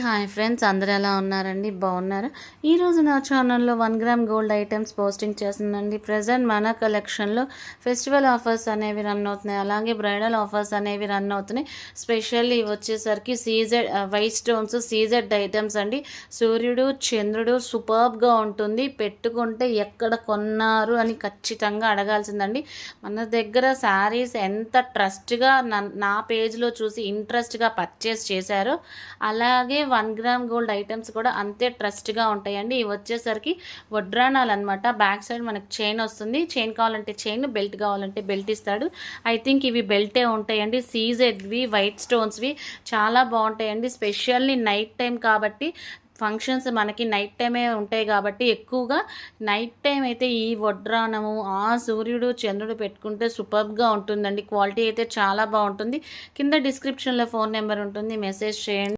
Hi friends, అందరు ఎలా ఉన్నారండి? బాగున్నారా? ఈరోజు నా ఛానల్లో 1 గ్రామ్ గోల్డ్ ఐటమ్స్ పోస్టింగ్ చేస్తుందండి. ప్రజెంట్ మన కలెక్షన్లో ఫెస్టివల్ ఆఫర్స్ అనేవి రన్ అవుతున్నాయి, అలాగే బ్రైడల్ ఆఫర్స్ అనేవి రన్ అవుతున్నాయి. స్పెషల్లీ వచ్చేసరికి CZ white stones CZ items అండి. సూర్యుడు చంద్రుడు సూపర్బ్గా ఉంటుంది. పెట్టుకుంటే ఎక్కడ కొన్నారు అని ఖచ్చితంగా అడగాల్సిందండి. మన దగ్గర శారీస్ ఎంత ట్రస్ట్గా నా పేజ్లో చూసి ఇంట్రెస్ట్గా పర్చేస్ చేశారో అలాగే 1 గ్రామ్ గోల్డ్ ఐటమ్స్ కూడా అంతే ట్రస్ట్గా ఉంటాయండి. ఇవి వచ్చేసరికి వడ్రాణాలు అనమాట. బ్యాక్ సైడ్ మనకు చైన్ వస్తుంది. చైన్ కావాలంటే చైన్, బెల్ట్ కావాలంటే బెల్ట్ ఇస్తాడు. ఐ థింక్ ఇవి బెల్టే ఉంటాయండి. సీజెడ్వి వైట్ స్టోన్స్వి చాలా బాగుంటాయండి. స్పెషల్లీ నైట్ టైం కాబట్టి, ఫంక్షన్స్ మనకి నైట్ టైమే ఉంటాయి కాబట్టి ఎక్కువగా నైట్ టైం అయితే ఈ వడ్రానము సూర్యుడు చంద్రుడు పెట్టుకుంటే సూపర్బ్గా ఉంటుందండి. క్వాలిటీ అయితే చాలా బాగుంటుంది. కింద డిస్క్రిప్షన్లో ఫోన్ నెంబర్ ఉంటుంది, మెసేజ్ చేయండి.